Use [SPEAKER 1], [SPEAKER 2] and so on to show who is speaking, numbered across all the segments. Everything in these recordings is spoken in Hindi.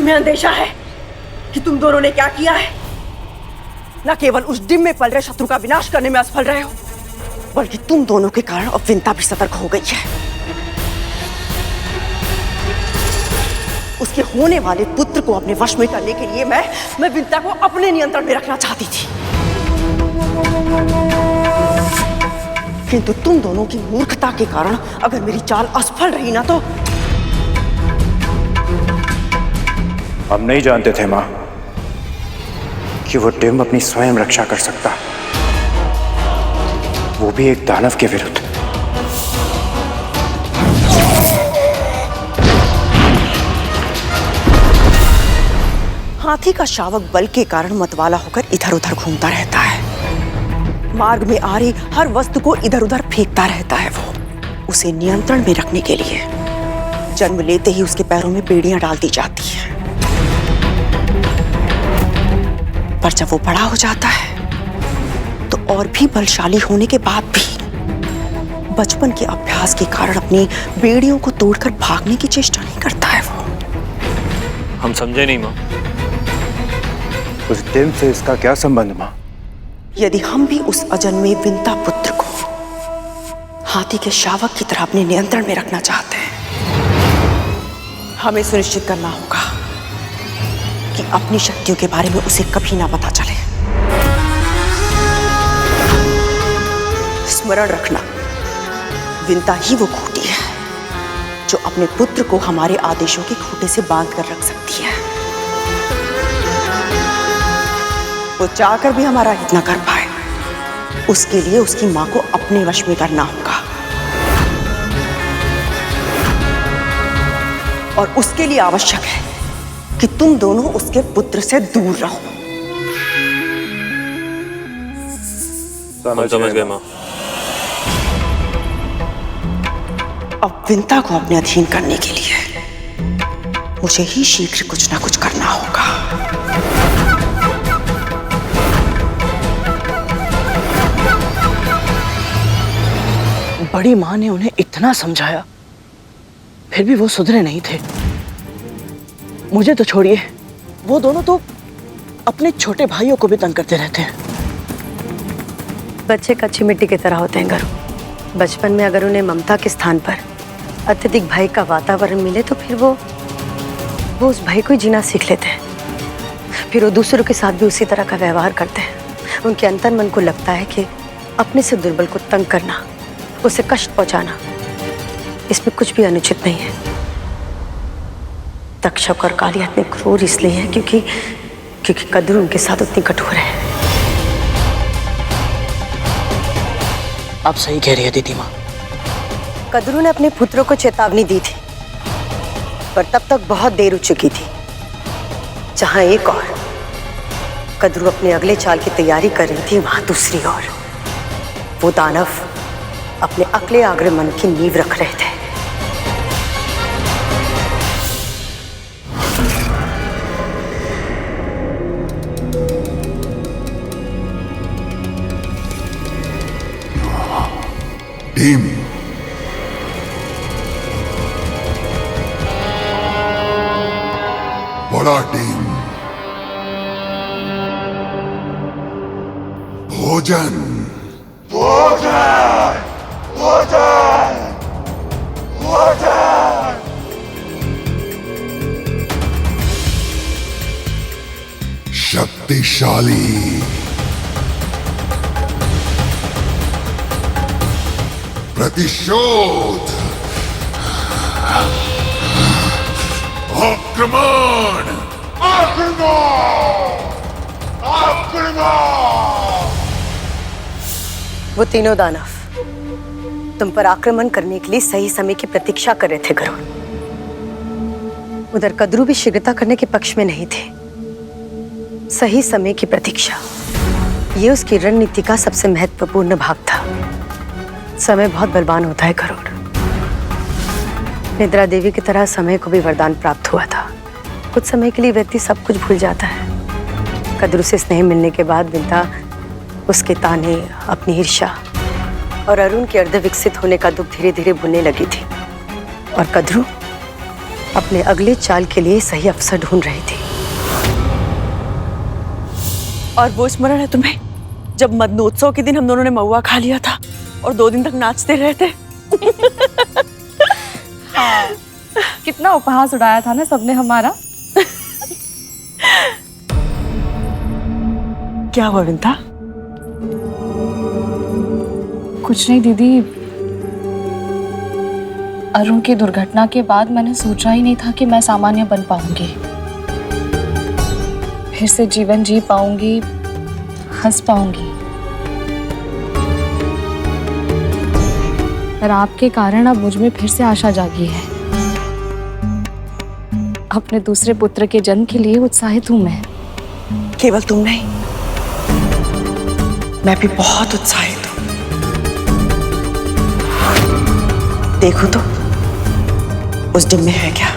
[SPEAKER 1] तुम्हें अंदेशा है कि तुम दोनों ने क्या किया है? न केवल उस डिम में पल रहे शत्रु का विनाश करने में असफल रहे हो, बल्कि तुम दोनों के कारण अब विंता भी सतर्क हो गई है। उसके होने वाले पुत्र को अपने वश में करने के लिए मैं विंता को अपने नियंत्रण में रखना चाहती थी, किंतु तुम दोनों की मूर्खता के कारण अगर मेरी चाल असफल रही ना तो।
[SPEAKER 2] हम नहीं जानते थे मां कि वो डिम अपनी स्वयं रक्षा कर सकता, वो भी एक दानव के विरुद्ध।
[SPEAKER 1] हाथी का शावक बल के कारण मतवाला होकर इधर उधर घूमता रहता है, मार्ग में आ रही हर वस्तु को इधर उधर फेंकता रहता है। वो उसे नियंत्रण में रखने के लिए जन्म लेते ही उसके पैरों में बेड़ियां डाल दी जाती है, पर जब वो बड़ा हो जाता है तो और भी बलशाली होने के बाद भी बचपन के अभ्यास के कारण अपनी बेड़ियों को तोड़कर भागने की चेष्टा नहीं करता है। वो
[SPEAKER 2] हम समझे नहीं मां, उस डिम से इसका क्या संबंध मां?
[SPEAKER 1] यदि हम भी उस अजन्मे विंता पुत्र को हाथी के शावक की तरह अपने नियंत्रण में रखना चाहते हैं, हमें सुनिश्चित करना होगा कि अपनी शक्तियों के बारे में उसे कभी ना पता चले। स्मरण रखना, विंता ही वो खूंटी है जो अपने पुत्र को हमारे आदेशों के खूंटे से बांध कर रख सकती है। वो चाहकर भी हमारा हित न कर पाए, उसके लिए उसकी मां को अपने वश में करना होगा, और उसके लिए आवश्यक है कि तुम दोनों उसके पुत्र से दूर रहो।
[SPEAKER 2] समझ गए मां।
[SPEAKER 1] अब विंता को अपने अधीन करने के लिए मुझे ही शीघ्र कुछ ना कुछ करना होगा।
[SPEAKER 3] बड़ी मां ने उन्हें इतना समझाया, फिर भी वो सुधरे नहीं थे। मुझे तो छोड़िए, वो दोनों तो अपने छोटे भाइयों को भी तंग करते रहते हैं।
[SPEAKER 4] बच्चे कच्ची मिट्टी की तरह होते हैं घरों। बचपन में अगर उन्हें ममता के स्थान पर अत्यधिक भय का वातावरण मिले तो फिर वो उस भय को ही जीना सीख लेते हैं। फिर वो दूसरों के साथ भी उसी तरह का व्यवहार करते हैं। उनके अंतर मन को लगता है कि अपने से दुर्बल को तंग करना, उसे कष्ट पहुंचाना, इसमें कुछ भी अनुचित नहीं है। तक्षक और कालिया इतने क्रूर इसलिए हैं क्योंकि कद्रू उनके साथ उतनी कठोर है।
[SPEAKER 3] आप सही कह रही है दीदी माँ।
[SPEAKER 4] कद्रू ने अपने पुत्रों को चेतावनी दी थी, पर तब तक बहुत देर हो चुकी थी। जहां एक और कद्रू अपने अगले चाल की तैयारी कर रही थी, वहां दूसरी ओर वो दानव अपने अगले आक्रमण की नींव रख रहे थे।
[SPEAKER 5] टीम बड़ा टीम, भोजन भोजन भोजन भोजन। शक्तिशाली प्रतिशोध, आक्रमण आक्रमण आक्रमण।
[SPEAKER 4] वो तीनों दानव तुम पर आक्रमण करने के लिए सही समय की प्रतीक्षा कर रहे थे गरुड़। उधर कद्रू भी शीघ्रता करने के पक्ष में नहीं थे। सही समय की प्रतीक्षा, ये उसकी रणनीति का सबसे महत्वपूर्ण भाग था। समय बहुत बलवान होता है गरुड़। निद्रा देवी की तरह समय को भी वरदान प्राप्त हुआ था। कुछ समय के लिए व्यक्ति सब कुछ भूल जाता है। कद्रू से स्नेह मिलने के बाद विंता उसके ताने, अपनी ईर्ष्या और अरुण के अर्ध विकसित होने का दुख धीरे धीरे भूलने लगी थी। और कद्रू अपने अगले चाल के लिए सही अवसर ढूंढ रही थी।
[SPEAKER 1] और वो स्मरण है तुम्हें जब मदनोत्सव के दिन हम दोनों ने महुआ खा लिया था और 2 दिन तक नाचते रहे थे?
[SPEAKER 6] हाँ, कितना उपहास उड़ाया था ना सबने हमारा।
[SPEAKER 1] क्या हुआ विंता?
[SPEAKER 6] कुछ नहीं दीदी, अरुण की दुर्घटना के बाद मैंने सोचा ही नहीं था कि मैं सामान्य बन पाऊंगी, फिर से जीवन जी पाऊंगी, हंस पाऊंगी। पर आपके कारण अब मुझ में फिर से आशा जागी है। अपने दूसरे पुत्र के जन्म के लिए उत्साहित हूं मैं।
[SPEAKER 1] केवल तुम नहीं, मैं भी बहुत उत्साहित हूं। देखो तो उस डिम में है क्या?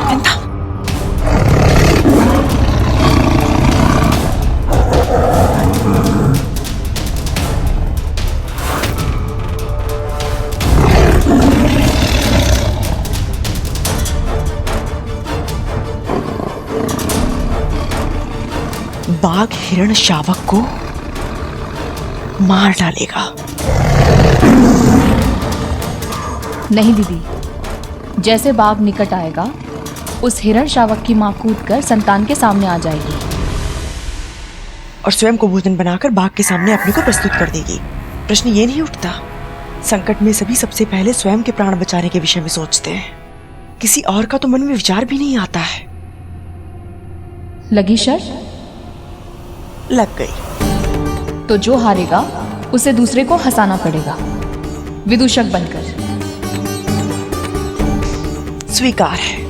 [SPEAKER 1] विंता, बाघ हिरण शावक को मार डालेगा।
[SPEAKER 6] नहीं दीदी, जैसे बाघ निकट आएगा उस हिरण शावक की मां कूदकर संतान के सामने आ जाएगी
[SPEAKER 1] और स्वयं को भोजन बनाकर बाघ के सामने अपने को प्रस्तुत कर देगी। प्रश्न ये नहीं उठता, संकट में सभी सबसे पहले स्वयं के प्राण बचाने के विषय में सोचते हैं, किसी और का तो मन में विचार भी नहीं आता है।
[SPEAKER 6] लगी शर्त?
[SPEAKER 1] लग गई।
[SPEAKER 6] तो जो हारेगा उसे दूसरे को हंसाना पड़ेगा, विदूषक बनकर।
[SPEAKER 1] स्वीकार है।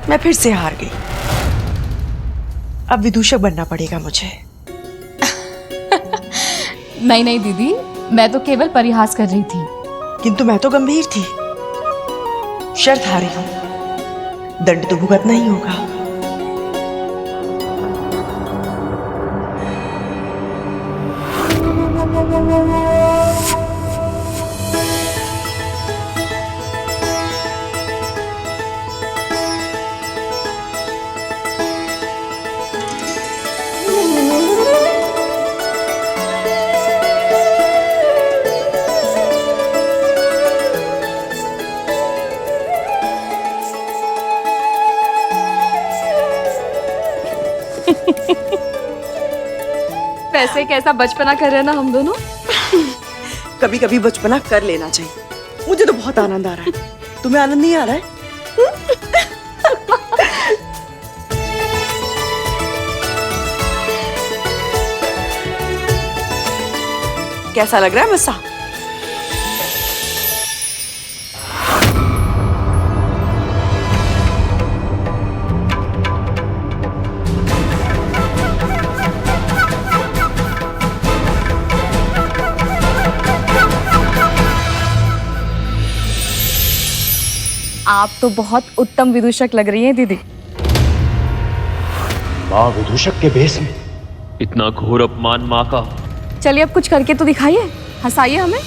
[SPEAKER 1] मैं फिर से हार गई। अब विदूषक बनना पड़ेगा मुझे।
[SPEAKER 6] नहीं नहीं दीदी, मैं तो केवल परिहास कर रही थी।
[SPEAKER 1] किंतु मैं तो गंभीर थी। शर्त हारी हूं, दंड तो भुगतना ही होगा।
[SPEAKER 6] वैसे कैसा बचपना कर रहे हैं ना हम दोनों।
[SPEAKER 1] कभी कभी बचपना कर लेना चाहिए। मुझे तो बहुत आनंद आ रहा है। तुम्हें आनंद नहीं आ रहा है? कैसा लग रहा है मस्सा?
[SPEAKER 6] आप तो बहुत उत्तम विदूषक लग रही हैं दीदी।
[SPEAKER 2] माँ विदूषक के भेष में?
[SPEAKER 7] इतना घोर अपमान माँ का।
[SPEAKER 6] चलिए अब कुछ करके तो दिखाइए, हंसाइए हमें।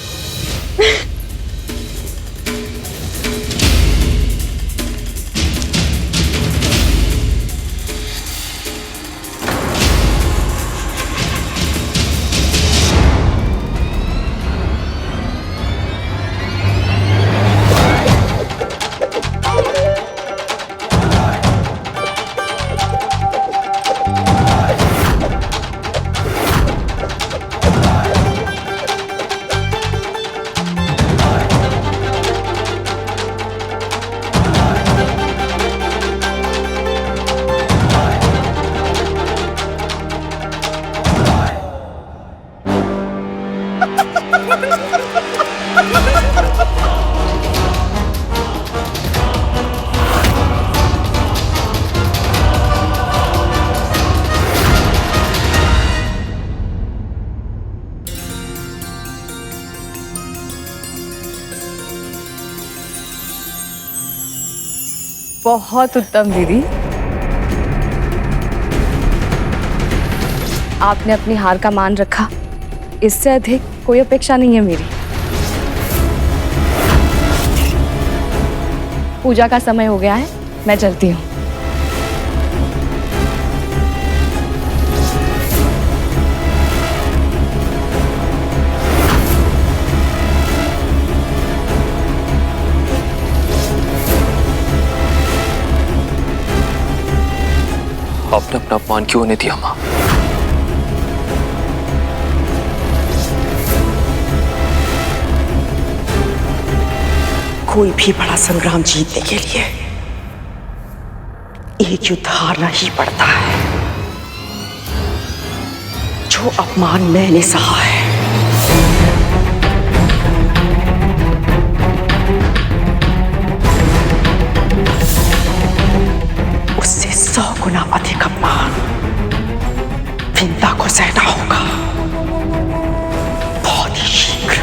[SPEAKER 6] बहुत उत्तम दीदी। आपने अपनी हार का मान रखा, इससे अधिक कोई अपेक्षा नहीं है मेरी। पूजा का समय हो गया है, मैं चलती हूँ।
[SPEAKER 7] आपने अपना अपमान क्यों होने दिया माँ?
[SPEAKER 1] कोई भी बड़ा संग्राम जीतने के लिए एक युद्ध हारना ही पड़ता है। जो अपमान मैंने सहा है, उससे 100 गुना अधिक अपमान विंता को सहना होगा, बहुत ही शीघ्र।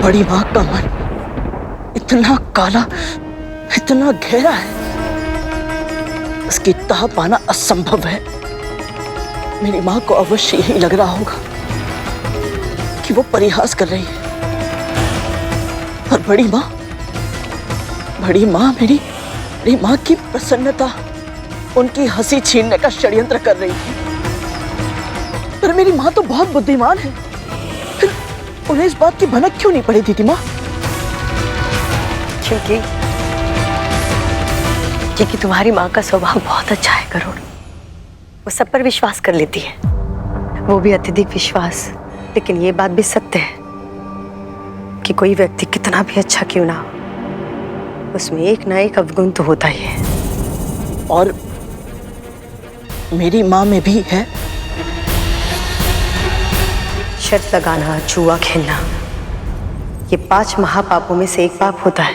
[SPEAKER 3] बड़ी माँ का मन इतना काला, इतना गहरा है, उसकी तह पाना असंभव है। मेरी माँ को अवश्य यही लग रहा होगा कि वो परिहास कर रही है। और बड़ी माँ मेरी माँ की प्रसन्नता, उनकी हंसी छीनने का षड्यंत्र कर रही थी। पर मेरी माँ तो बहुत बुद्धिमान है, फिर उन्हें इस बात की भनक क्यों नहीं पड़ी दीदी माँ?
[SPEAKER 4] क्योंकि तुम्हारी माँ का स्वभाव बहुत अच्छा है करुण। वो सब पर विश्वास कर लेती है, वो भी अत्यधिक विश्वास। लेकिन ये बात भी सत्य है कि कोई व्यक्ति कितना भी अच्छा क्यों ना हो, उसमें एक ना एक अवगुण तो होता ही है।
[SPEAKER 3] और मेरी माँ में भी है।
[SPEAKER 4] शर्त लगाना, जुआ खेलना, ये 5 महापापों में से एक पाप होता है।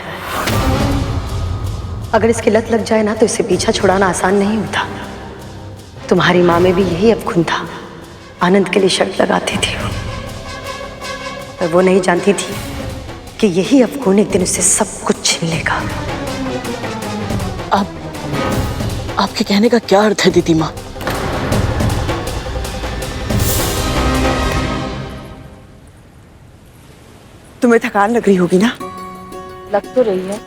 [SPEAKER 4] अगर इसकी लत लग जाए ना तो इससे पीछा छुड़ाना आसान नहीं होता। तुम्हारी माँ में भी यही अवगुण था। आनंद के लिए शर्त लगाती थी वो, पर वो नहीं जानती थी कि यही अवगुण एक दिन उससे सब कुछ छीन लेगा।
[SPEAKER 3] आपके कहने का क्या अर्थ है दीदी माँ?
[SPEAKER 1] तुम्हें थकान लग रही होगी ना?
[SPEAKER 6] लग तो रही है।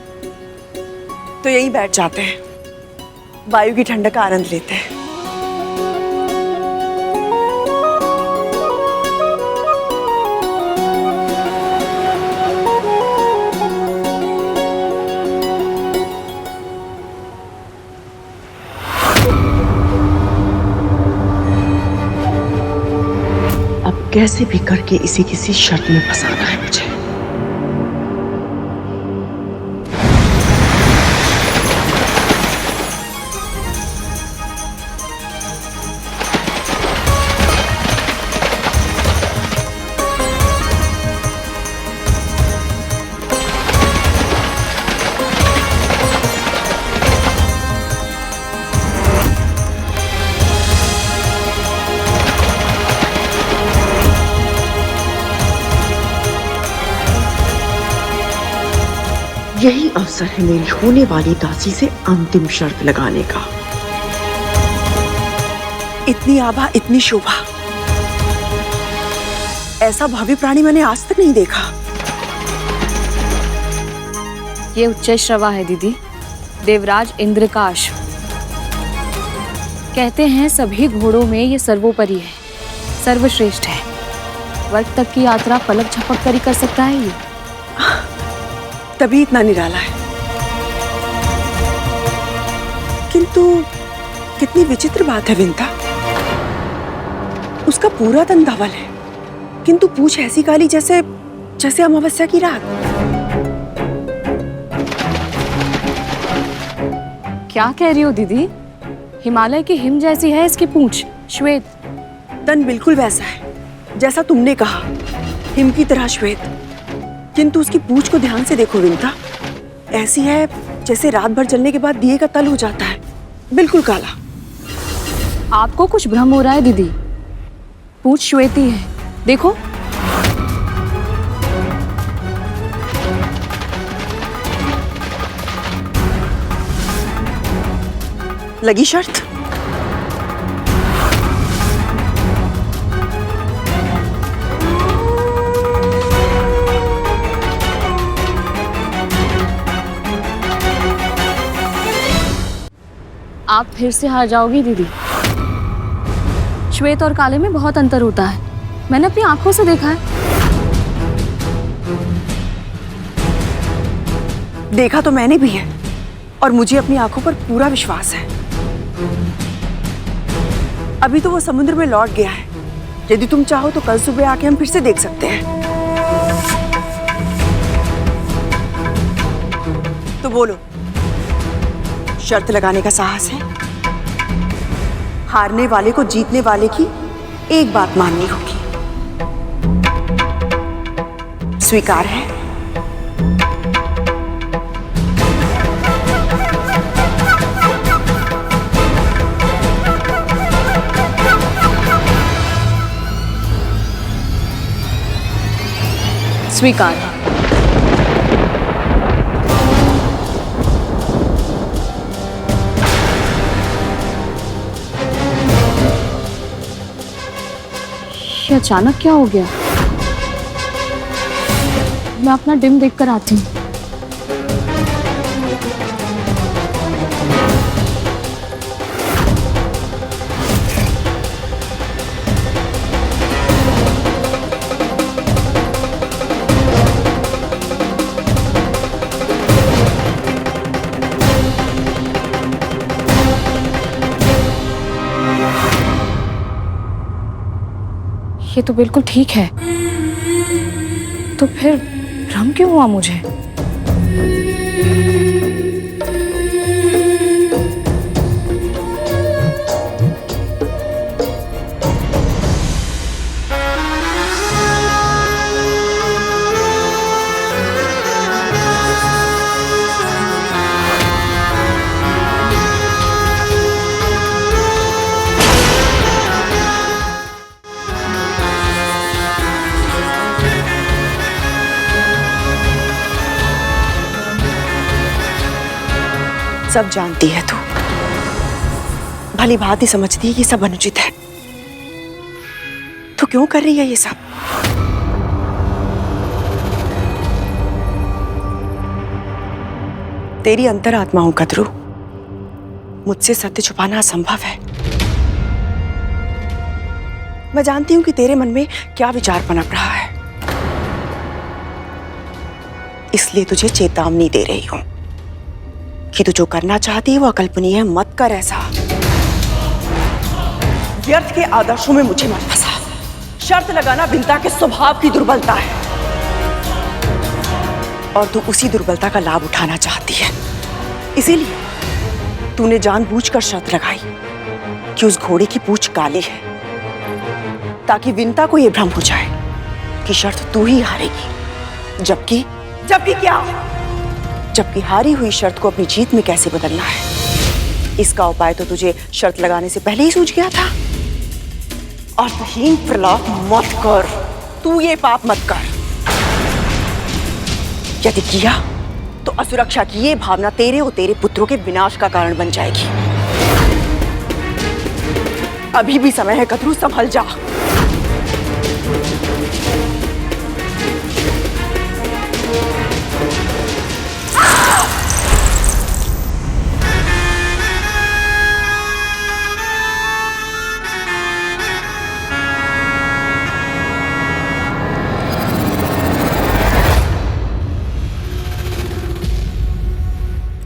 [SPEAKER 1] तो यहीं बैठ जाते हैं, वायु की ठंडक का आनंद लेते हैं। अब कैसे भी करके इसे किसी शर्त में फंसाना है मुझे। यही अवसर है मेरी होने वाली दासी से अंतिम शर्त लगाने का। इतनी आभा, इतनी शोभा, ऐसा भावी प्राणी मैंने आज तक नहीं देखा।
[SPEAKER 6] ये उच्च श्रवा है दीदी, देवराज इंद्र का अश्व। कहते हैं सभी घोड़ों में ये सर्वोपरि है, सर्वश्रेष्ठ है। वर्ग तक की यात्रा पलक झपक कर ही कर सकता है ये।
[SPEAKER 1] तभी इतना निराला है। किंतु कितनी विचित्र बात है विंता, उसका पूरा तन धवल है, किंतु पूंछ ऐसी काली जैसे जैसे अमावस्या की रात।
[SPEAKER 6] क्या कह रही हो दीदी? हिमालय की हिम जैसी है इसकी पूंछ, श्वेत।
[SPEAKER 1] तन बिल्कुल वैसा है जैसा तुमने कहा, हिम की तरह श्वेत। किंतु उसकी पूंछ को ध्यान से देखो विंता, ऐसी है जैसे रात भर जलने के बाद दिए का तल हो जाता है, बिल्कुल काला।
[SPEAKER 6] आपको कुछ भ्रम हो रहा है दीदी। पूछ श्वेती है, देखो।
[SPEAKER 1] लगी शर्त?
[SPEAKER 6] आप फिर से हार जाओगी दीदी। श्वेत और काले में बहुत अंतर होता है, मैंने अपनी आंखों से देखा है।
[SPEAKER 1] देखा तो मैंने भी है और मुझे अपनी आंखों पर पूरा विश्वास है। अभी तो वो समुद्र में लौट गया है। यदि तुम चाहो तो कल सुबह आके हम फिर से देख सकते हैं। तो बोलो, शर्त लगाने का साहस है? हारने वाले को जीतने वाले की एक बात माननी होगी। स्वीकार है?
[SPEAKER 6] स्वीकार। ये अचानक क्या हो गया? मैं अपना डिम देख कर आती हूँ। ये तो बिल्कुल ठीक है, तो फिर भ्रम क्यों हुआ मुझे?
[SPEAKER 1] सब जानती है तू, भली भांति समझती है कि सब अनुचित है। तू क्यों कर रही है ये सब? तेरी अंतरात्मा हूं कद्रू, मुझसे सत्य छुपाना असंभव है। मैं जानती हूं कि तेरे मन में क्या विचार पनप रहा है, इसलिए तुझे चेतावनी दे रही हूं कि तू जो करना चाहती है वो अकल्पनीय है। मत कर ऐसा। व्यर्थ के आदर्शों में मुझे मत फंसा। शर्त लगाना विंता के स्वभाव की दुर्बलता है और तू उसी दुर्बलता का लाभ उठाना चाहती है। इसीलिए तूने जानबूझकर शर्त लगाई कि उस घोड़े की पूंछ काली है, ताकि विंता को यह भ्रम हो जाए कि शर्त तू ही हारेगी। जबकि क्या? जबकि हारी हुई शर्त को अपनी जीत में कैसे बदलना है, इसका उपाय तो तुझे शर्त लगाने से पहले ही सूझ गया था। अर्थहीन प्रलाप मत कर, तू ये पाप मत कर। यदि किया तो असुरक्षा की ये भावना तेरे और तेरे पुत्रों के विनाश का कारण बन जाएगी। अभी भी समय है कद्रू, संभल जा।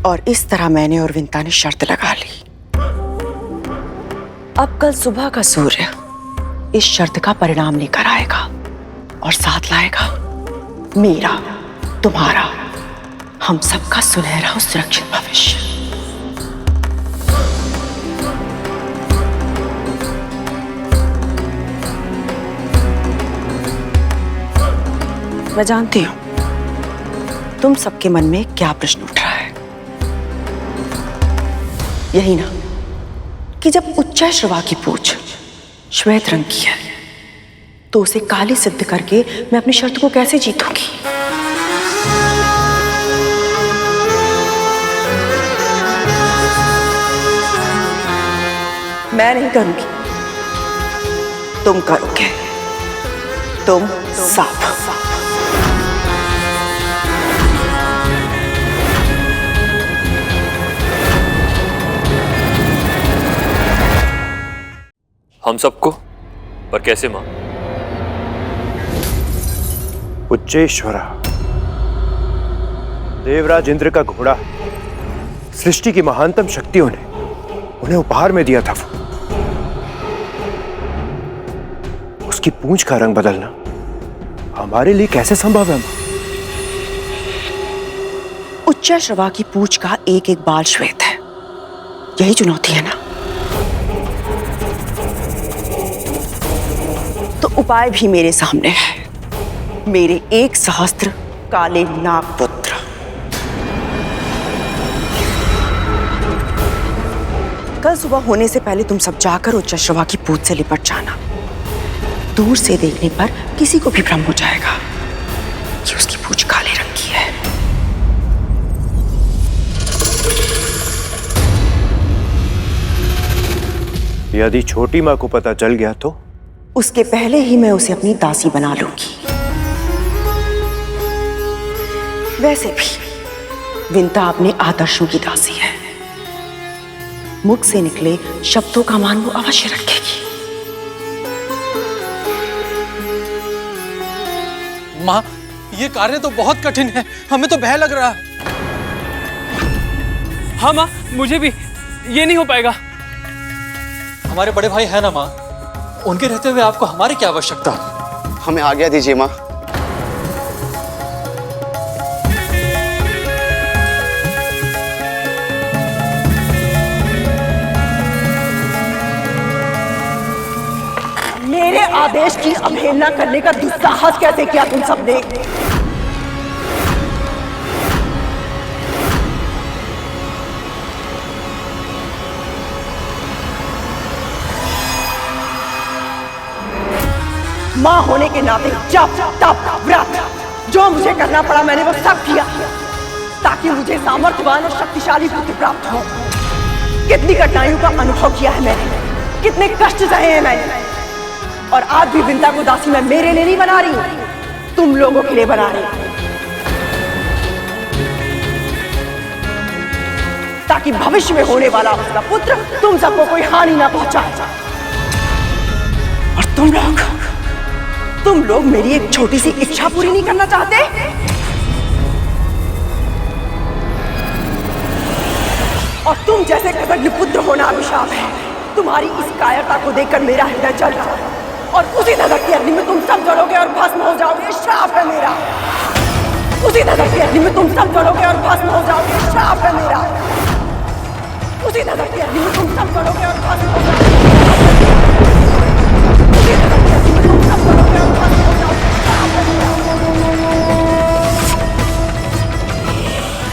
[SPEAKER 1] और इस तरह मैंने और विंता ने शर्त लगा ली। अब कल सुबह का सूर्य इस शर्त का परिणाम लेकर आएगा और साथ लाएगा मेरा, तुम्हारा, हम सबका सुनहरा और सुरक्षित भविष्य। मैं जानती हूं तुम सबके मन में क्या प्रश्न उठ रहा है। यही ना कि जब उच्चैश्रवा की पूंछ श्वेत रंग की है तो उसे काली सिद्ध करके मैं अपनी शर्त को कैसे जीतूंगी? मैं नहीं करूंगी, तुम करोगे। तुम साफ।
[SPEAKER 7] हम सबको? पर कैसे मां?
[SPEAKER 2] उच्चेश्वरा, देवराज इंद्र का घोड़ा, सृष्टि की महानतम शक्तियों ने उन्हें उपहार में दिया था। उसकी पूंछ का रंग बदलना हमारे लिए कैसे संभव है?
[SPEAKER 1] उच्चैश्रवा की पूंछ का एक एक बाल श्वेत है, यही चुनौती है ना? तो उपाय भी मेरे सामने है। मेरे 1 सहस्त्र काले नागपुत्र। कल सुबह होने से पहले तुम सब जाकर उच्चैश्रवा की पूंछ से लिपट जाना। दूर से देखने पर किसी को भी भ्रम हो जाएगा कि उसकी पूंछ काले रंग की है।
[SPEAKER 2] यदि छोटी मां को पता चल गया तो?
[SPEAKER 1] उसके पहले ही मैं उसे अपनी दासी बना लूंगी। वैसे भी विंता अपने आदर्शों की दासी है। मुख से निकले शब्दों का मान वो अवश्य रखेगी।
[SPEAKER 8] माँ, ये कार्य तो बहुत कठिन है, हमें तो भय लग रहा है।
[SPEAKER 9] हाँ माँ, मुझे भी ये नहीं हो पाएगा।
[SPEAKER 8] हमारे बड़े भाई है ना माँ, उनके रहते हुए आपको हमारी क्या आवश्यकता?
[SPEAKER 10] हमें आज्ञा दीजिए माँ।
[SPEAKER 1] मेरे आदेश की अवहेलना करने का दुस्साहस कैसे किया तुम सबने? मां होने के नाते जप तप व्रत जो मुझे करना पड़ा मैंने वो सब किया ताकि मुझे सामर्थ्यवान और शक्तिशाली पुत्र प्राप्त हो। कितनी कठिनाइयों का अनुभव किया है मैंने, कितने कष्ट सहे हैं मैंने, और आज भी विंता को दासी मैं मेरे लिए नहीं बना रही हूं, तुम लोगों के लिए बना रही हूं, ताकि भविष्य में होने वाला उसका पुत्र तुम सबको कोई हानि ना पहुंचाए। और तुम लोग मेरी एक छोटी सी इच्छा पूरी नहीं करना चाहते? और तुम जैसे कृतज्ञ पुत्र होना अभिशाप है। तुम्हारी इस कायरता को देखकर मेरा हृदय जल रहा है, और उसी धधक की अग्नि में तुम सब जलोगे और भस्म हो जाओगे। श्राप है मेरा। उसी धधक की अग्नि में तुम सब जलोगे और भस्म हो जाओगे। श्राप है मेरा। उसी धधक की अग्नि में तुम सब जलोगे और भस्म हो जाओगे। उसी धधक की अग्नि में तुम सब जलोगे और भस्म हो जाओगे। श्राप है मेरा।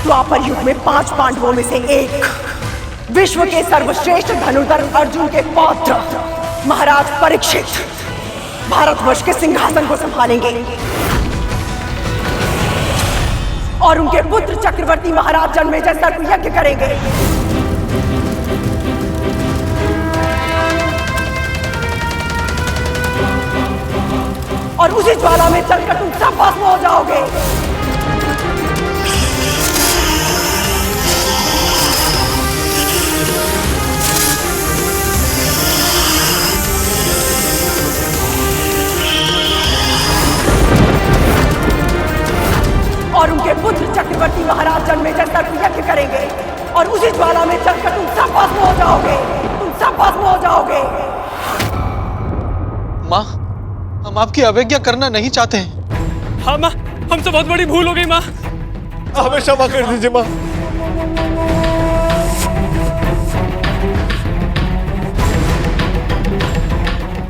[SPEAKER 1] द्वापर युग में 5 पांडवों में से एक, विश्व के सर्वश्रेष्ठ धनुर्धर अर्जुन के पौत्र महाराज परीक्षित भारतवर्ष के सिंहासन को संभालेंगे, और उनके पुत्र चक्रवर्ती महाराज जन्मेजय सर्प यज्ञ करेंगे। और उसी ज्वाला में जलकर तुम सब भस्म हो जाओगे। और उनके पुत्र चक्रवर्ती महाराज जन्मेजय सर्प यज्ञ करेंगे, और उसी ज्वाला में जलकर तुम सब भस्म हो जाओगे। तुम सब भस्म हो जाओगे।
[SPEAKER 8] माँ, हम आपकी अवज्ञा करना नहीं चाहते हैं।
[SPEAKER 9] हाँ माँ, हमसे बहुत बड़ी भूल हो गई माँ।
[SPEAKER 8] हमें क्षमा कर दीजिए माँ।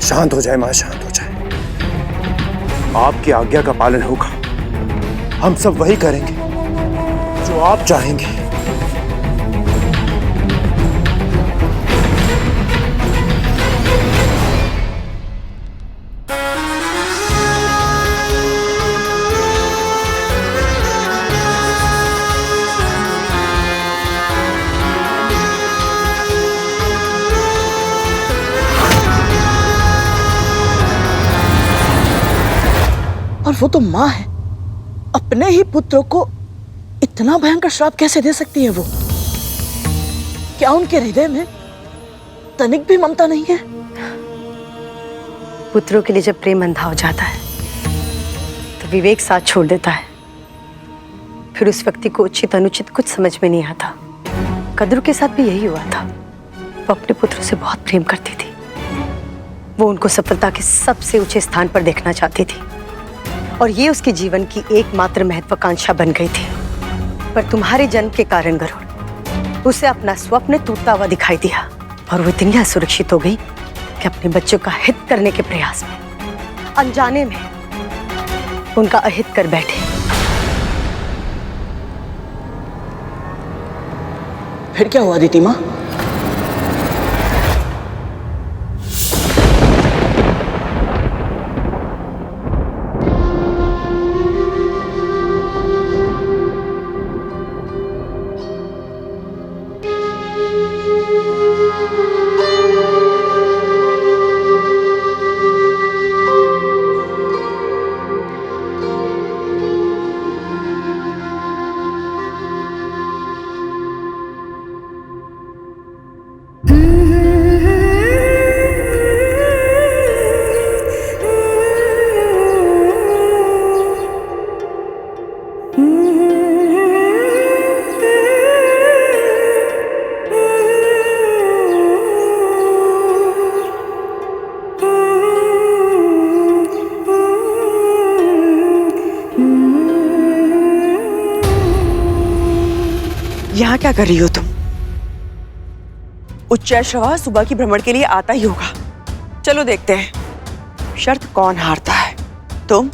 [SPEAKER 2] शांत हो जाए मां, शांत हो जाए। आपकी आज्ञा का पालन होगा। हम सब वही करेंगे जो आप चाहेंगे।
[SPEAKER 3] वो तो माँ है, अपने ही पुत्र को इतना भयंकर श्राप कैसे दे सकती है वो? क्या उनके हृदय में तनिक भी ममता नहीं है?
[SPEAKER 4] पुत्रों के लिए जब प्रेम अंधा हो जाता है तो विवेक साथ छोड़ देता है। फिर उस व्यक्ति को उचित अनुचित कुछ समझ में नहीं आता। कद्रू के साथ भी यही हुआ था। वो अपने पुत्रों से बहुत प्रेम करती थी। वो उनको सफलता के सबसे ऊंचे स्थान पर देखना चाहती थी और ये उसके जीवन की एकमात्र महत्वाकांक्षा बन गई थी। पर तुम्हारे जन्म के कारण गरुड़ उसे अपना स्वप्न टूटता हुआ दिखाई दिया और वो इतनी असुरक्षित हो गई कि अपने बच्चों का हित करने के प्रयास में अनजाने में उनका अहित कर बैठे।
[SPEAKER 3] फिर क्या हुआ दीदी माँ?
[SPEAKER 1] यहाँ क्या कर रही हो तुम? उच्चैश्रवा सुबह की भ्रमण के लिए आता ही होगा। चलो देखते हैं शर्त कौन हारता है, तुम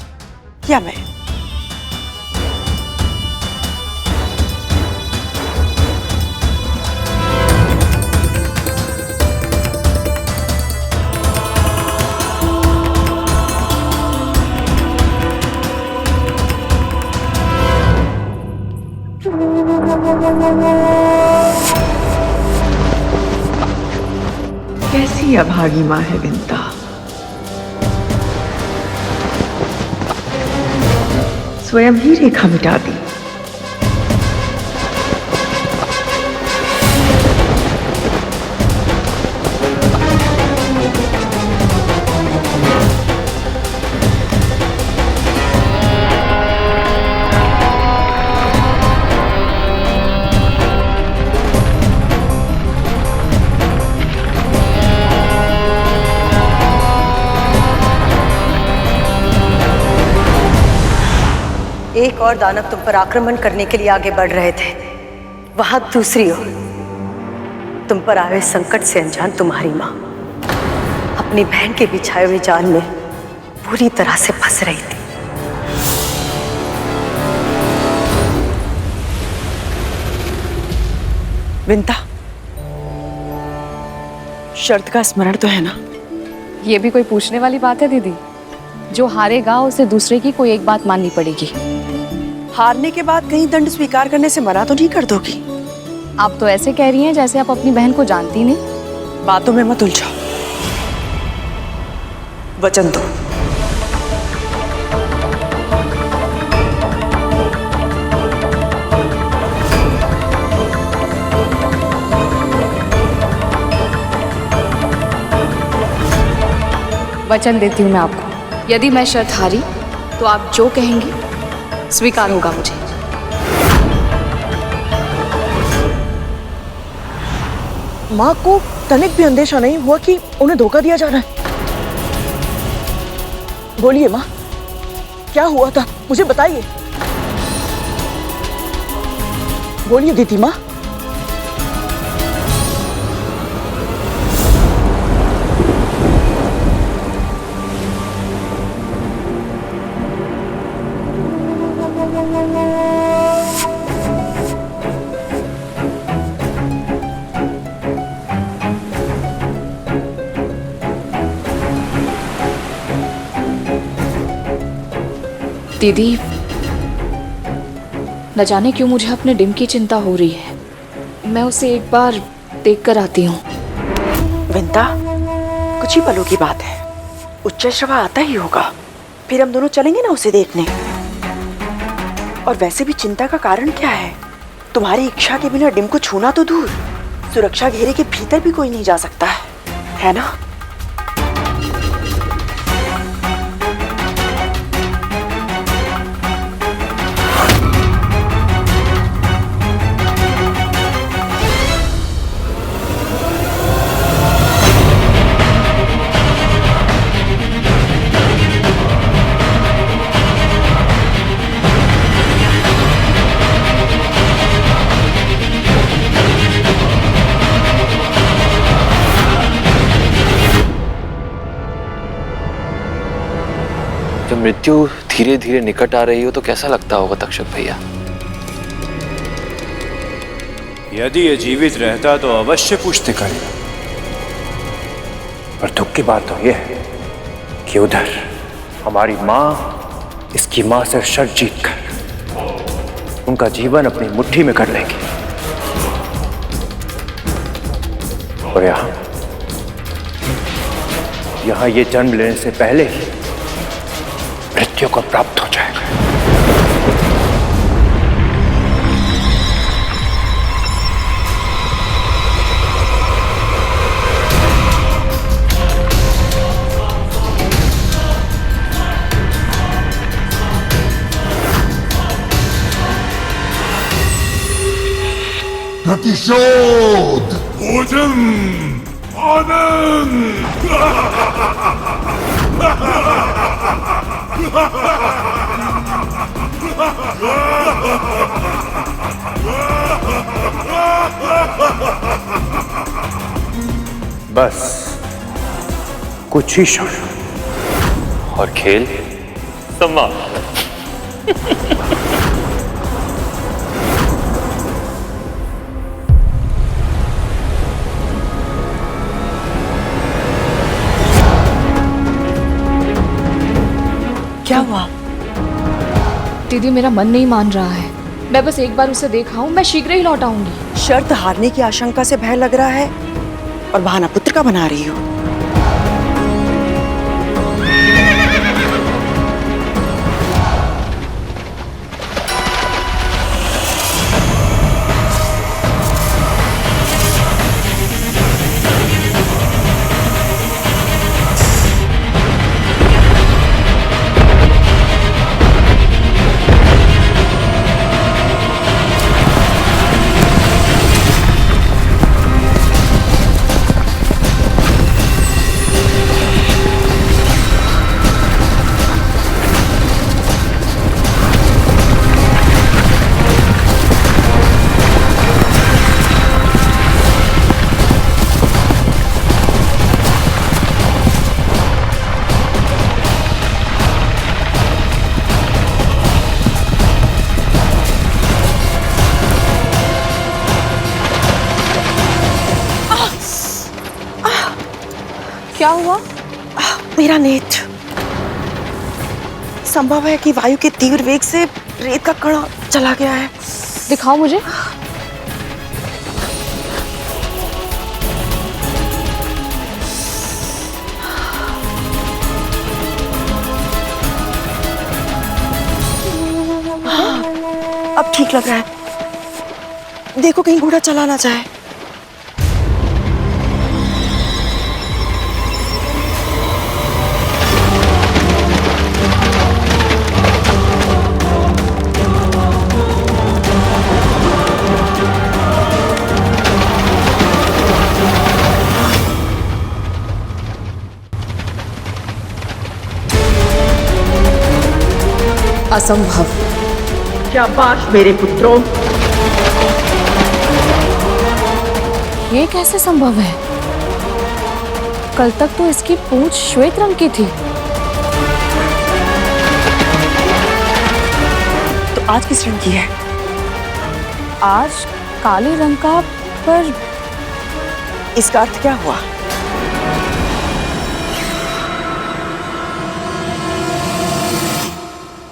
[SPEAKER 1] या मैं।
[SPEAKER 11] कैसी अभागी माँ है विंता। स्वयं ही रेखा मिटा दी।
[SPEAKER 4] एक और दानव तुम पर आक्रमण करने के लिए आगे बढ़ रहे थे, वहां दूसरी ओर तुम पर आए संकट से अनजान तुम्हारी मां अपनी बहन के बिछाए हुए जाल में पूरी तरह से फंस रही थी।
[SPEAKER 1] विंता, शर्त का स्मरण तो है ना?
[SPEAKER 6] ये भी कोई पूछने वाली बात है दीदी? जो हारेगा उसे दूसरे की कोई एक बात माननी पड़ेगी।
[SPEAKER 1] हारने के बाद कहीं दंड स्वीकार करने से मना तो नहीं कर दोगी?
[SPEAKER 6] आप तो ऐसे कह रही हैं जैसे आप अपनी बहन को जानती नहीं।
[SPEAKER 1] बातों में मत उलझो, वचन दो।
[SPEAKER 6] वचन देती हूँ मैं आपको, यदि मैं शर्त हारी तो आप जो कहेंगी स्वीकार होगा मुझे।
[SPEAKER 3] माँ को तनिक भी अंदेशा नहीं हुआ कि उन्हें धोखा दिया जा रहा है। बोलिए माँ, क्या हुआ था, मुझे बताइए। बोलिए दीदी माँ।
[SPEAKER 6] दीदी, न जाने क्यों मुझे अपने डिम की चिंता हो रही है। मैं उसे एक बार देख कर आती हूँ।
[SPEAKER 1] विंता, कुछ ही पलों की बात है, उच्चैश्रवा आता ही होगा, फिर हम दोनों चलेंगे ना उसे देखने। और वैसे भी चिंता का कारण क्या है? तुम्हारी इच्छा के बिना डिम को छूना तो दूर, सुरक्षा घेरे के भीतर भी कोई नहीं जा सकता है ना?
[SPEAKER 7] जब मृत्यु धीरे धीरे निकट आ रही हो तो कैसा लगता होगा तक्षक भैया?
[SPEAKER 2] यदि ये जीवित रहता तो अवश्य पूछते करेगा। पर दुख की बात तो यह है कि उधर हमारी माँ इसकी माँ से शर्त जीत कर उनका जीवन अपनी मुट्ठी में कर लेगी। और यहाँ ये जन्म लेने से पहले ही मृत्यु को प्राप्त हो जाएगा।
[SPEAKER 5] प्रतिशोध, भोजन, आनंद।
[SPEAKER 2] बस कुछ ही क्षण
[SPEAKER 7] और खेल समाप्त।
[SPEAKER 1] क्या हुआ?
[SPEAKER 6] दीदी मेरा मन नहीं मान रहा है। मैं बस एक बार उसे देखा हूँ, मैं शीघ्र ही लौट आऊंगी।
[SPEAKER 1] शर्त हारने की आशंका से भय लग रहा है और बहाना पुत्र का बना रही हो।
[SPEAKER 6] क्या हुआ?
[SPEAKER 1] मेरा नेत्र। संभव है कि वायु के तीव्र वेग से रेत का कण चला गया है।
[SPEAKER 6] दिखाओ मुझे।
[SPEAKER 1] अब ठीक लग रहा है। देखो कहीं घोड़ा चला ना जाए।
[SPEAKER 6] असंभव।
[SPEAKER 11] शाबाश मेरे पुत्रों।
[SPEAKER 6] ये कैसे संभव है? कल तक तो इसकी पूंछ श्वेत रंग की थी।
[SPEAKER 1] तो आज किस रंग की है?
[SPEAKER 6] आज काले रंग का। पर
[SPEAKER 1] इसका अर्थ क्या हुआ?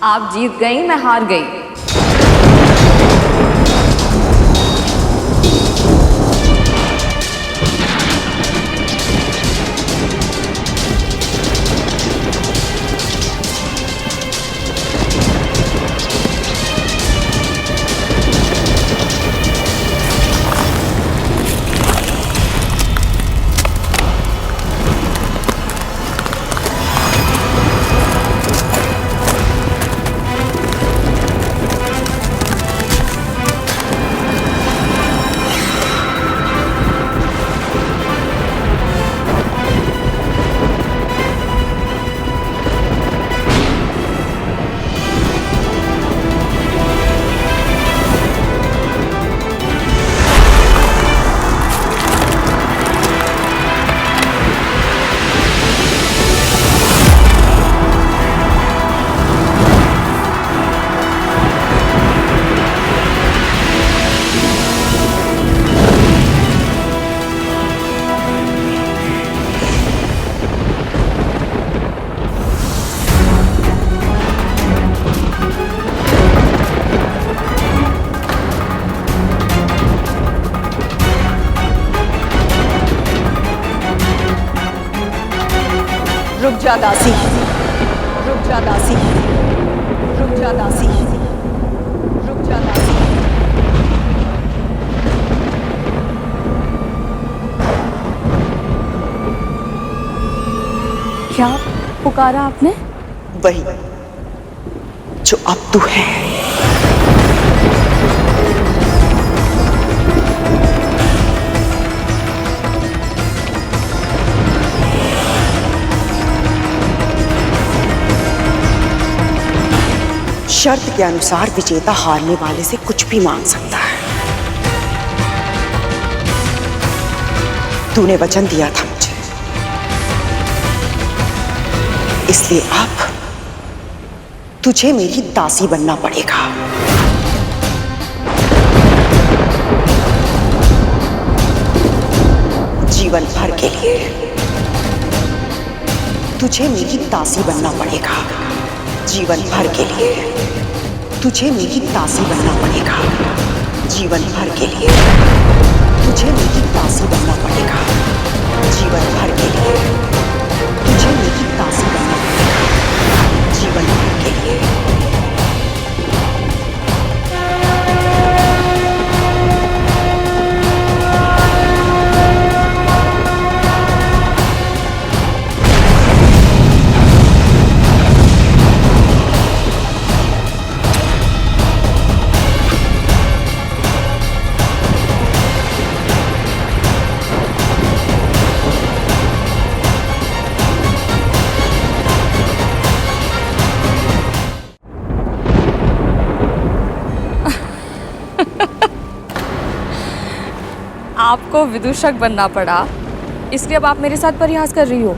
[SPEAKER 12] आप जीत गई, मैं हार गई।
[SPEAKER 1] जा दासी, रुक जा दासी, रुक जा दासी, रुक जा दासी।
[SPEAKER 12] क्या पुकारा आपने?
[SPEAKER 1] वही जो अब तू है। शर्त के अनुसार विजेता हारने वाले से कुछ भी मांग सकता है। तूने वचन दिया था मुझे, इसलिए अब तुझे मेरी दासी बनना पड़ेगा। जीवन भर के लिए तुझे मेरी दासी बनना पड़ेगा। जीवन भर के लिए तुझे मेरी दासी बनना पड़ेगा। जीवन भर के लिए तुझे मेरी दासी बनना पड़ेगा। जीवन भर के लिए तुझे मेरी दासी बनना पड़ेगा। जीवन भर के लिए।
[SPEAKER 12] आपको विदूषक बनना पड़ा, इसलिए अब आप मेरे साथ परिहास कर रही हो।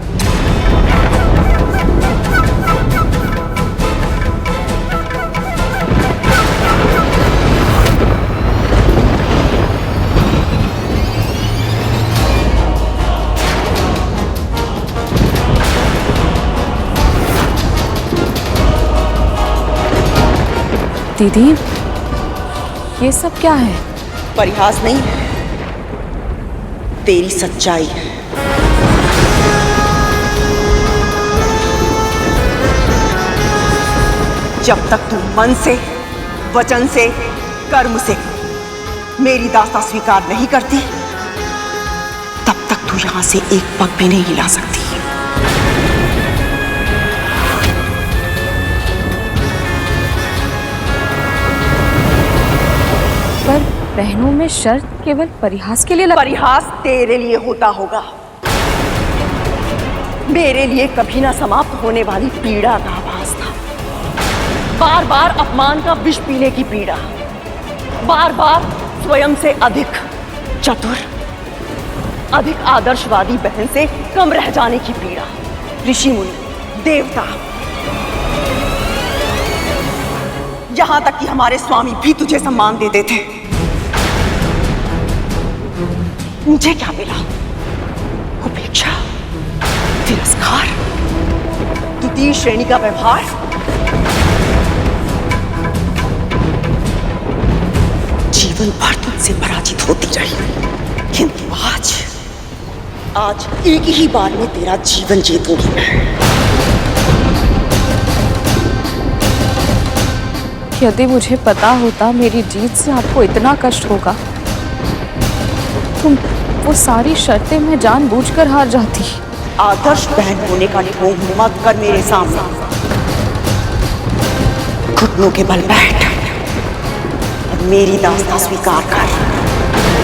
[SPEAKER 12] दीदी, ये सब क्या है?
[SPEAKER 1] परिहास नहीं है, तेरी सच्चाई है। जब तक तू मन से, वचन से, कर्म से मेरी दास्ता स्वीकार नहीं करती, तब तक तू यहां से एक पग भी नहीं हिला सकती।
[SPEAKER 12] पर बहनों में शर्त केवल परिहास के लिए
[SPEAKER 1] परिहास तेरे लिए होता होगा, मेरे लिए कभी ना समाप्त होने वाली पीड़ा का आभास था। बार बार अपमान का विष पीने की पीड़ा, बार बार स्वयं से अधिक चतुर, अधिक आदर्शवादी बहन से कम रह जाने की पीड़ा। ऋषि मुनि, देवता, यहां तक कि हमारे स्वामी भी तुझे सम्मान देते थे। मुझे क्या मिला? उपेक्षा, तिरस्कार, द्वितीय श्रेणी का व्यवहार। जीवन भर तुझसे पराजित होती रही, किंतु आज एक ही बार में तेरा जीवन जीतूंगी मैं।
[SPEAKER 12] यदि मुझे पता होता मेरी जीत से आपको इतना कष्ट होगा, तुम वो सारी शर्तें मैं जानबूझकर हार जाती।
[SPEAKER 1] आदर्श बहन होने का ढोंग मत कर मेरे सामने। घुटनों के बल बैठ और मेरी दास्तां स्वीकार कर।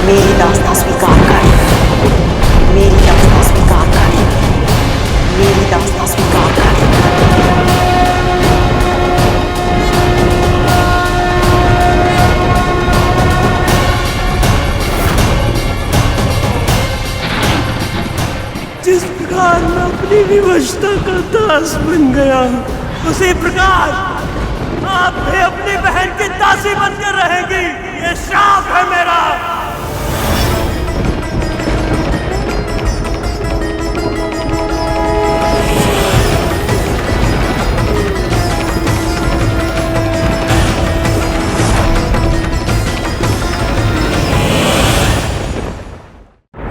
[SPEAKER 1] मेरी दास्तां स्वीकार कर। मेरी दास्तां स्वीकार कर। मेरी दास्तां स्वीकार कर।
[SPEAKER 3] जिस प्रकार मैं अपनी विवशता का दास बन गया हूँ, उसी प्रकार आप भी अपनी बहन की दासी बनकर रहेंगी। ये श्राप है मेरा।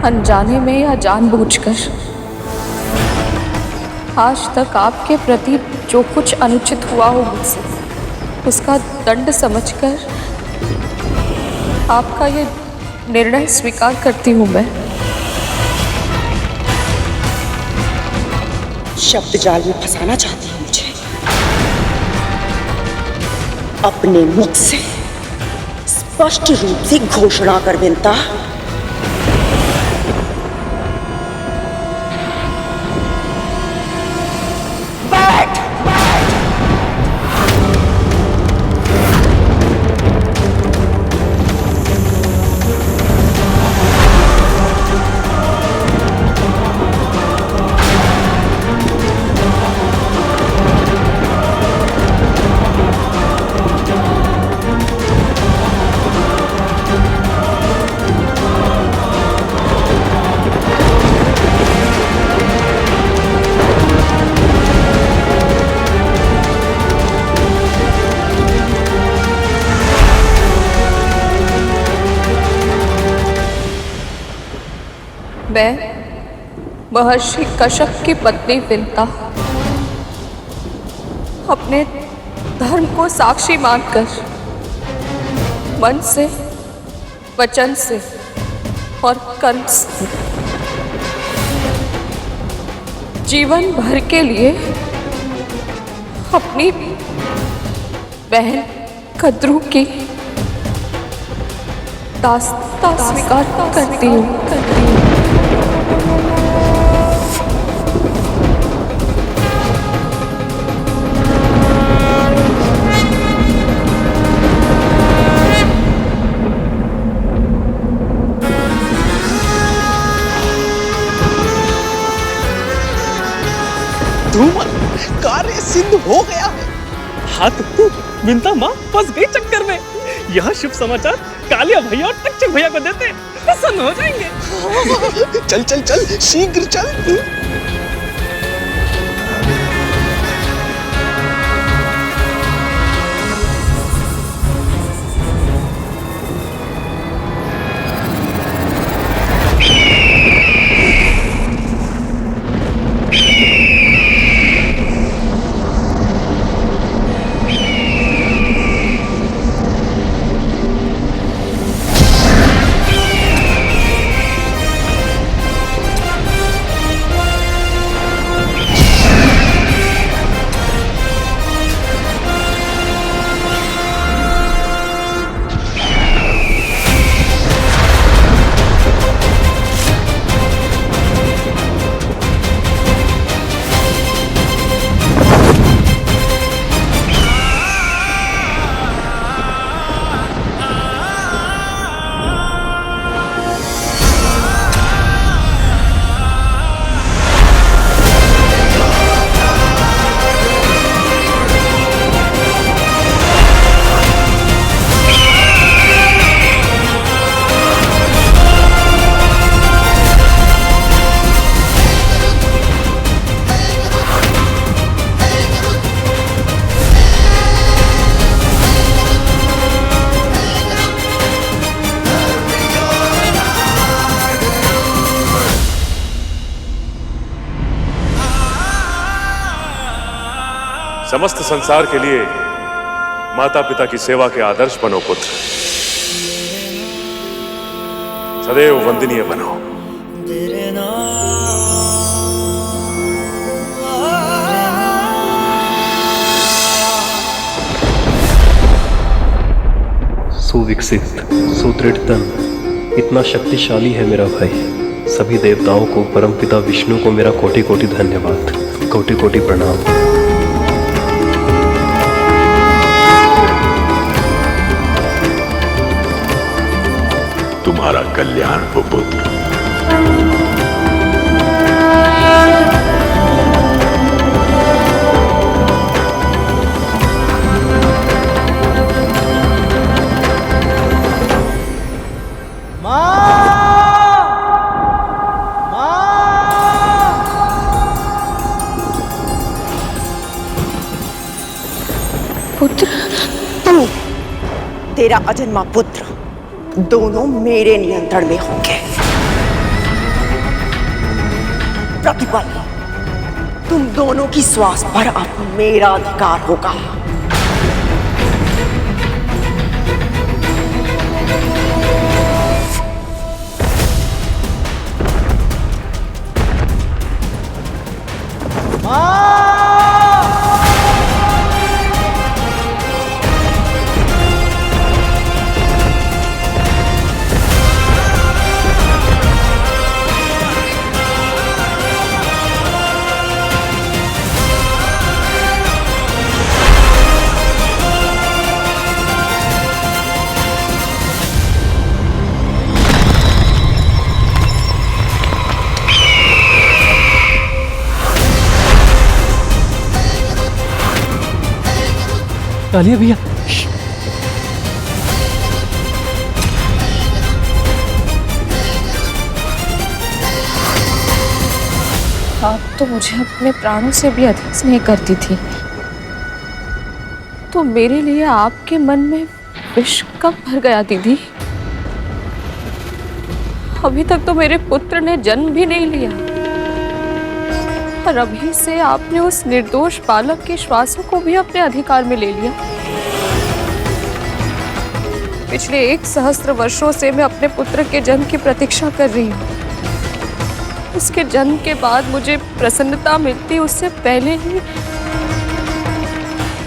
[SPEAKER 12] अनजाने में या जानबूझकर आज तक आपके प्रति जो कुछ अनुचित हुआ हो मुझसे, उसका दंड समझकर आपका ये निर्णय स्वीकार करती हूँ मैं।
[SPEAKER 1] शब्द जाल में फंसाना चाहती हूँ मुझे। अपने मुख से स्पष्ट रूप से घोषणा कर विनता,
[SPEAKER 12] मैं महर्षि कश्यप की पत्नी विंता अपने धर्म को साक्षी मानकर मन से, वचन से और कर्म से जीवन भर के लिए अपनी बहन कद्रू की दास्ता स्वीकार करती हूँ।
[SPEAKER 3] कार्य सिद्ध हो गया है।
[SPEAKER 9] हाँ तो विंता माँ फंस गई चक्कर में। यह शुभ समाचार कालिया भैया और टच्चक भैया को देते प्रसन्न हो जाएंगे।
[SPEAKER 3] चल चल चल शीघ्र चल।
[SPEAKER 5] समस्त संसार के लिए माता पिता की सेवा के आदर्श बनो पुत्र, सदैव वंदनीय बनो।
[SPEAKER 13] सुविकसित, सुदृढ़ तन, इतना शक्तिशाली है मेरा भाई। सभी देवताओं को, परमपिता विष्णु को मेरा कोटि कोटि धन्यवाद, कोटि कोटि प्रणाम।
[SPEAKER 5] तुम्हारा कल्याण हो पुत्र।
[SPEAKER 1] पुत्र, तू, तेरा अजन्मा पुत्र दोनों मेरे नियंत्रण में होंगे। प्रतिपल तुम दोनों की श्वास पर अब मेरा अधिकार होगा।
[SPEAKER 9] कालिया भैया,
[SPEAKER 12] आप तो मुझे अपने प्राणों से भी अधिक स्नेह करती थी, तो मेरे लिए आपके मन में विष कब भर गया दीदी? अभी तक तो मेरे पुत्र ने जन्म भी नहीं लिया और अभी से आपने उस निर्दोष बालक के श्वासों को भी अपने अधिकार में ले लिया। पिछले 1 सहस्त्र वर्षों से मैं अपने पुत्र के जन्म की प्रतीक्षा कर रही हूँ। उसके जन्म के बाद मुझे प्रसन्नता मिलती, उससे पहले ही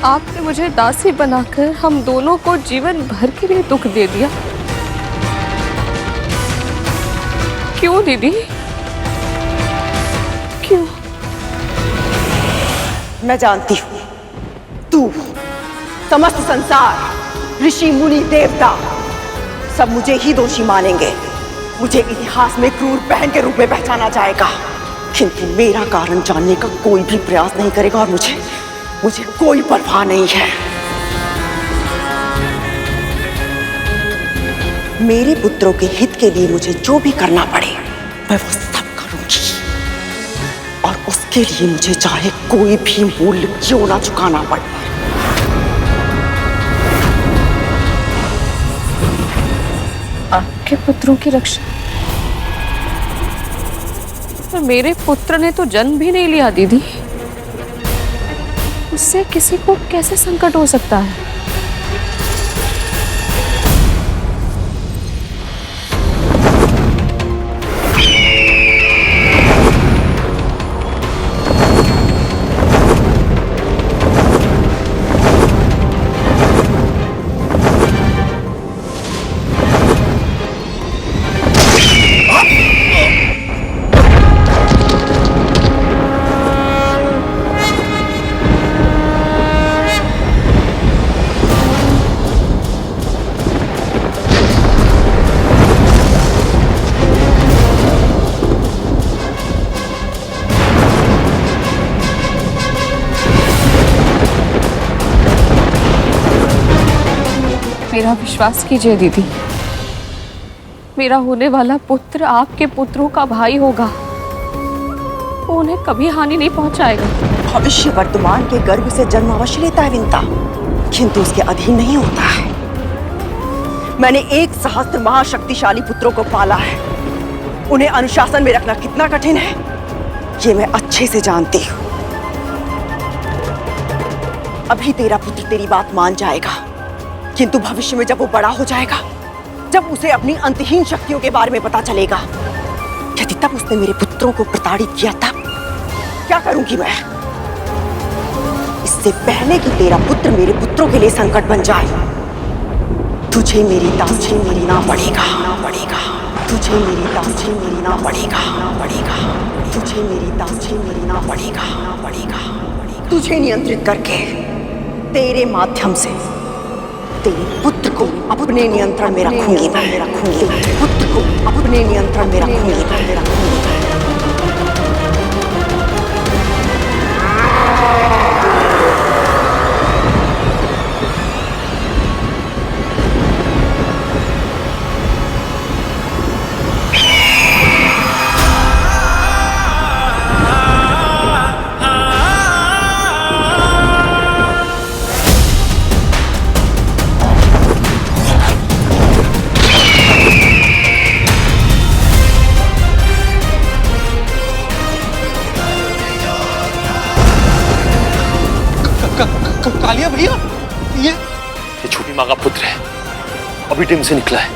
[SPEAKER 12] आपने मुझे दासी बनाकर हम दोनों को जीवन भर के लिए दुख दे दिया। क्यों दीदी, क्यों?
[SPEAKER 1] मैं जानती हूं, तू, समस्त संसार, ऋषि मुनि देवता सब मुझे ही दोषी मानेंगे। मुझे इतिहास में क्रूर बहन के रूप में पहचाना जाएगा, किंतु मेरा कारण जानने का कोई भी प्रयास नहीं करेगा और मुझे कोई परवाह नहीं है। मेरे पुत्रों के हित के लिए मुझे जो भी करना पड़े मैं वो सब करूंगी, और उसके लिए मुझे चाहे कोई भी मूल्य क्यों ना चुकाना पड़े।
[SPEAKER 12] आपके पुत्रों की रक्षा? पर मेरे पुत्र ने तो जन्म भी नहीं लिया दीदी, उससे किसी को कैसे संकट हो सकता है? मेरा विश्वास कीजिए दीदी, मेरा होने वाला पुत्र आपके पुत्रों का भाई होगा, वो उन्हें कभी हानि नहीं पहुंचाएगा।
[SPEAKER 1] भविष्य वर्तमान के गर्भ से जन्म अवश्य लेता है विंता, किंतु उसके अधीन नहीं होता है। मैंने 1 सहस्त्र महाशक्तिशाली पुत्रों को पाला है, उन्हें अनुशासन में रखना कितना कठिन है ये मैं अच्छे से जानती हूँ। अभी तेरा पुत्र तेरी बात मान जाएगा, किंतु भविष्य में जब वो बड़ा हो जाएगा, जब उसे अपनी अंतहीन शक्तियों के बारे में पता चलेगा, यदि तब उसने मेरे पुत्रों को प्रताड़ित किया तब क्या करूंगी मैं? इससे पहले कि तेरा पुत्र मेरे पुत्रों के लिए संकट बन जाए, तुझे मेरी दासी मिलना पड़ेगा, तुझे मेरी दासी मिलना पड़ेगा, तुझे मेरी दासी मिलना पड़ेगा। तुझे नियंत्रित करके तेरे माध्यम से तेरे पुत्र को अपने नियंत्रण में रखूंगी मैं, पुत्र को अपने नियंत्रण में रखूंगी।
[SPEAKER 7] अभी टीम से निकला है।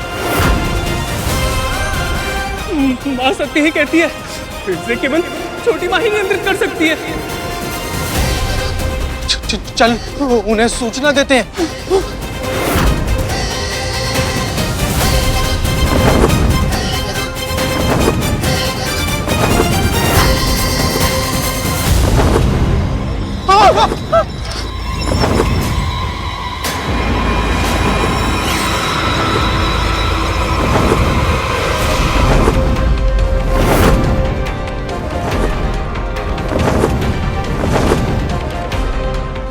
[SPEAKER 9] माँ सत्य ही कहती है, इसे केवल छोटी माँ ही नियंत्रित कर सकती है।
[SPEAKER 10] चल उन्हें सूचना देते हैं।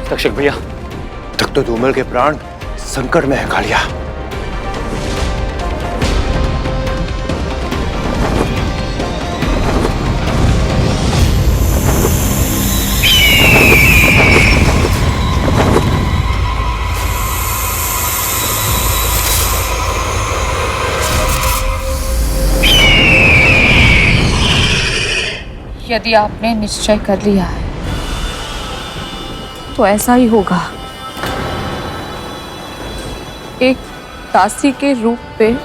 [SPEAKER 7] तक्षक भैया,
[SPEAKER 2] तक तो धूमल के प्राण संकट में है कालिया।
[SPEAKER 12] यदि आपने निश्चय कर लिया है तो ऐसा ही होगा। एक दासी के रूप में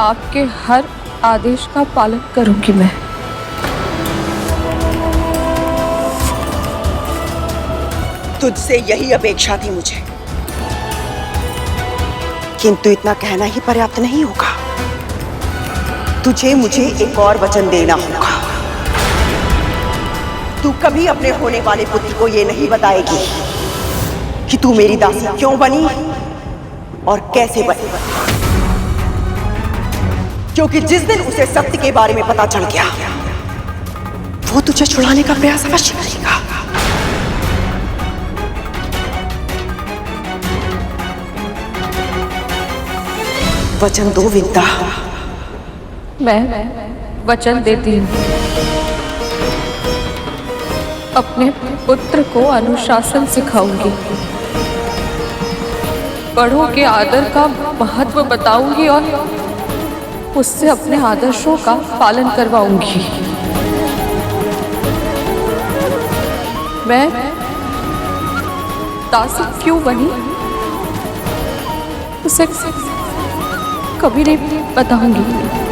[SPEAKER 12] आपके हर आदेश का पालन करूंगी मैं।
[SPEAKER 1] तुझसे यही अपेक्षा थी मुझे, किंतु इतना कहना ही पर्याप्त नहीं होगा। तुझे मुझे एक और वचन देना होगा। तू कभी अपने होने वाले पुत्र को यह नहीं बताएगी कि तू मेरी दासी क्यों बनी और कैसे बनी, क्योंकि जिस दिन उसे सत्य के बारे में पता चल गया, वो तुझे छुड़ाने का प्रयास अवश्य करेगा। वचन दो विंता।
[SPEAKER 12] मैं वचन देती हूँ। अपने पुत्र को अनुशासन सिखाऊंगी, बड़ों के आदर का महत्व बताऊंगी और उससे अपने आदर्शों का पालन करवाऊंगी। मैं दासी क्यों बनी उसे कभी नहीं बताऊंगी।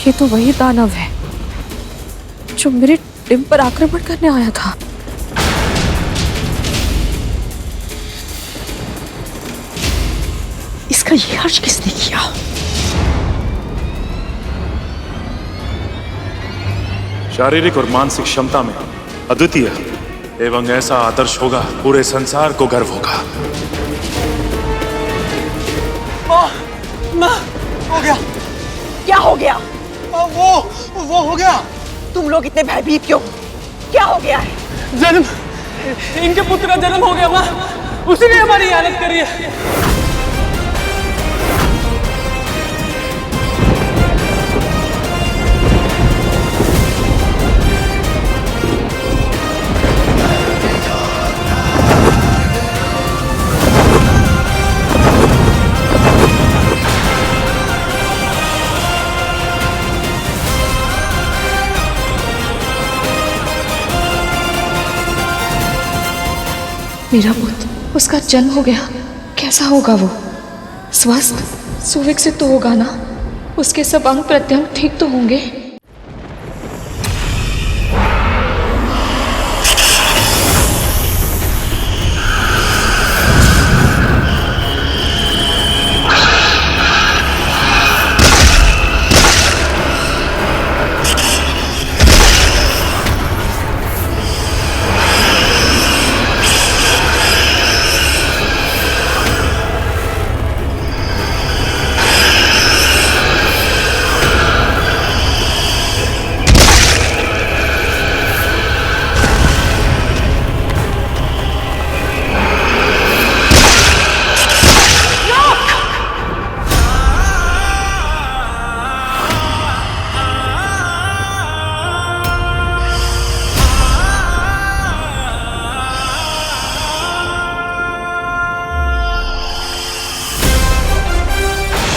[SPEAKER 12] ये तो वही दानव है जो मेरे टिम पर आक्रमण करने आया था।
[SPEAKER 1] इसका ये हर्ष किसने किया?
[SPEAKER 5] शारीरिक और मानसिक क्षमता में अद्वितीय एवं ऐसा आदर्श होगा, पूरे संसार को गर्व होगा।
[SPEAKER 10] माँ, हो गया।
[SPEAKER 1] क्या हो गया?
[SPEAKER 10] वो हो गया।
[SPEAKER 1] तुम लोग इतने भयभीत क्यों? क्या हो गया है?
[SPEAKER 9] जन्म, इनके पुत्र का जन्म हो गया माँ, उसी ने हमारी इयानत करी है।
[SPEAKER 12] मेरा पुत्र, उसका जन्म हो गया। कैसा होगा वो? स्वस्थ, सुविकसित तो होगा ना? उसके सब अंग प्रत्यंग ठीक तो होंगे?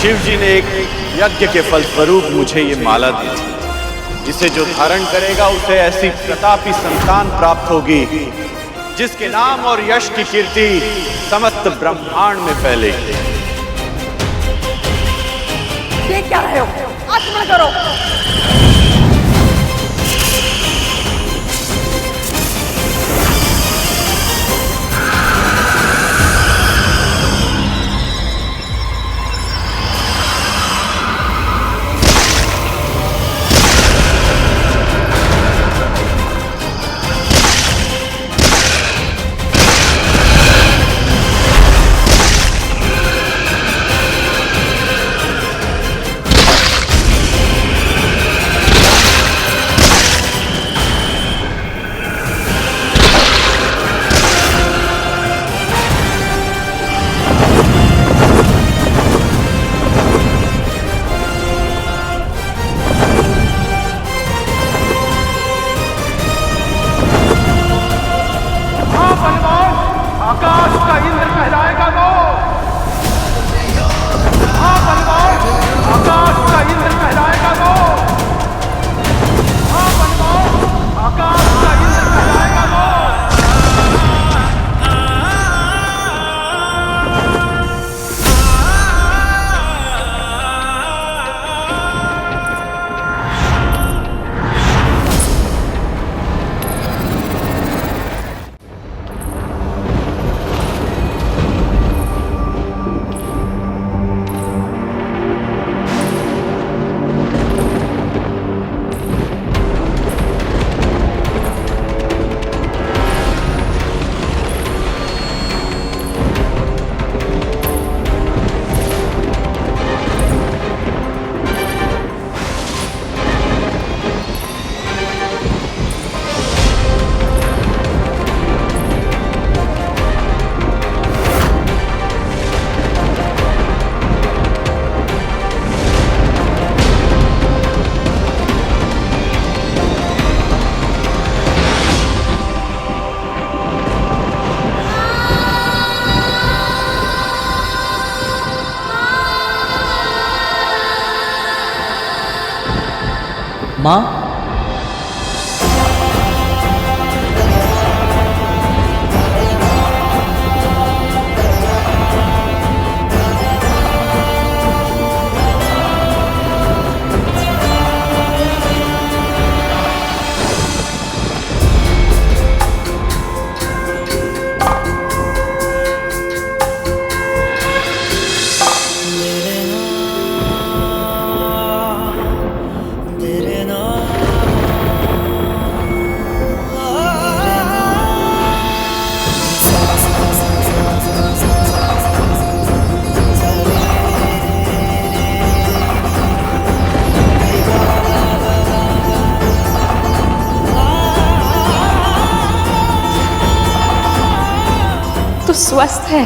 [SPEAKER 14] शिव जी ने एक यज्ञ के फलस्वरूप मुझे ये माला दी थी। जिसे जो धारण करेगा उसे ऐसी प्रतापी संतान प्राप्त होगी जिसके नाम और यश की कीर्ति समस्त ब्रह्मांड में फैलेगी।
[SPEAKER 11] ये क्या रहे हो? आत्मा करो।
[SPEAKER 3] माँ,
[SPEAKER 12] तो स्वस्थ है,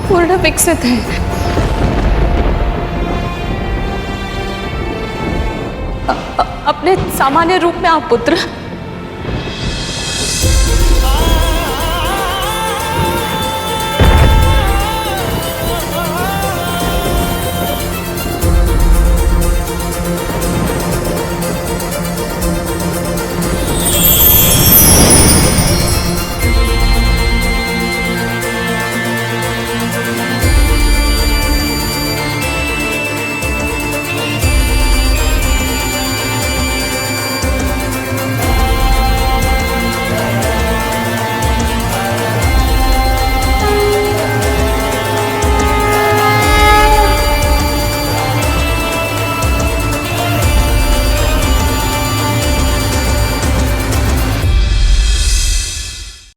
[SPEAKER 12] पूर्ण विकसित है। अपने सामान्य रूप में आप पुत्र